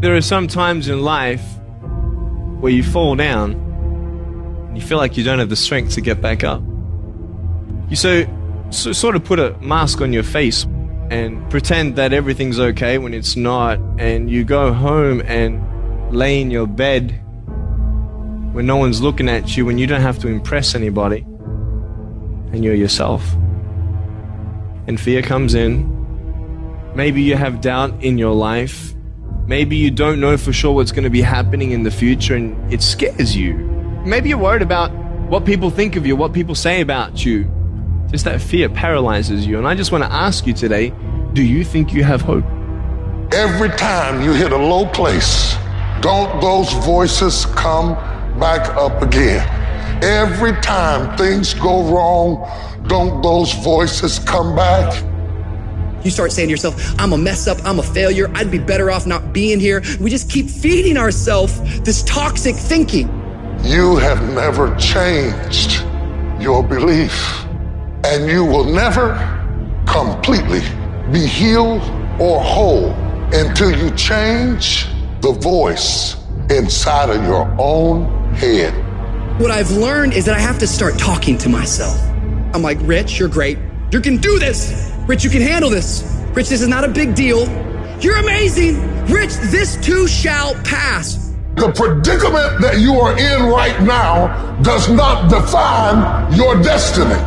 There are some times in life where you fall down and you feel like you don't have the strength to get back up. You sort of put a mask on your face and pretend that everything's okay when it's not, and you go home and lay in your bed when no one's looking at you, when you don't have to impress anybody, and you're yourself. And fear comes in. Maybe you have doubt in your life. Maybe you don't know for sure what's going to be happening in the future, and it scares you. Maybe you're worried about what people think of you, what people say about you. Just that fear paralyzes you. And I just want to ask you today, do you think you have hope? Every time you hit a low place, don't those voices come back up again? Every time things go wrong, don't those voices come back? You start saying to yourself, I'm a mess up, I'm a failure, I'd be better off not being here. We just keep feeding ourselves this toxic thinking. You have never changed your belief, and you will never completely be healed or whole until you change the voice inside of your own head. What I've learned is that I have to start talking to myself. I'm like, Rich, you're great. You can do this. Rich, you can handle this. Rich, this is not a big deal. You're amazing. Rich, this too shall pass. The predicament that you are in right now does not define your destiny.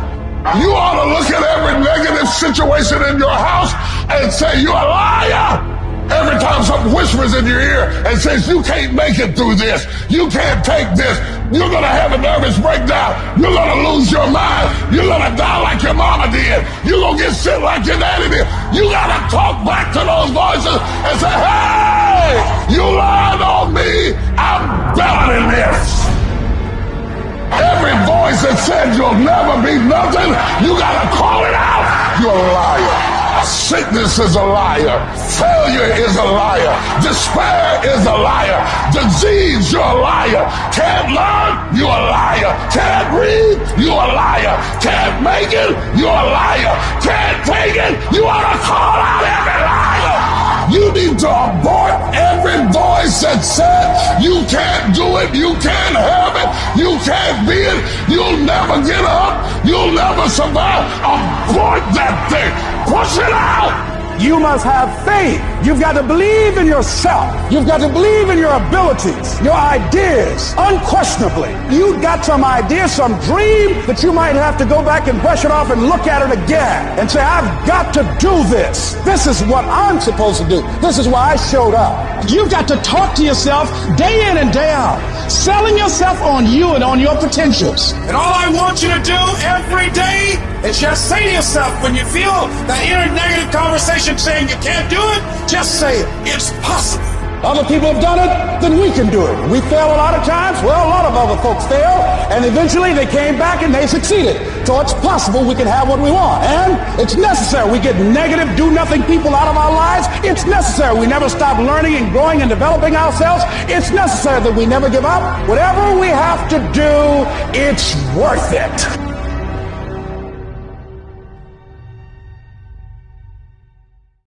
You ought to look at every negative situation in your house and say, you're a liar. Every time something whispers in your ear and says, you can't make it through this, you can't take this, you're going to have a nervous breakdown, you're going to lose your mind, you're going to die like your mama did, you're going to get sick like your daddy did. You got to talk back to those voices and say, hey, you lied on me, I'm better than this. Every voice that said you'll never be nothing, you got to call it out. You're a liar. Sickness is a liar. Failure is a liar. Despair is a liar. Disease, you're a liar. Can't learn, you're a liar. Can't read, you're a liar. Can't make it, you're a liar. Can't take it, you ought to call out every liar. You need to abort every voice that said you can't do it, you can't have it, you can't be it, you'll never get up, you'll never survive. Abort that thing. Push it out! You must have faith. You've got to believe in yourself. You've got to believe in your abilities, your ideas, unquestionably. You've got some idea, some dream that you might have to go back and brush it off and look at it again and say, I've got to do this. This is what I'm supposed to do. This is why I showed up. You've got to talk to yourself day in and day out, selling yourself on you and on your potentials. And all I want you to do every day is just say to yourself, when you feel that inner negative conversation saying you can't do it, just say it. It's possible. Other people have done it, then we can do it. We fail a lot of times. Well, a lot of other folks fail, and eventually they came back and they succeeded. So it's possible we can have what we want. And it's necessary we get negative, do-nothing people out of our lives. It's necessary we never stop learning and growing and developing ourselves. It's necessary that we never give up. Whatever we have to do, it's worth it.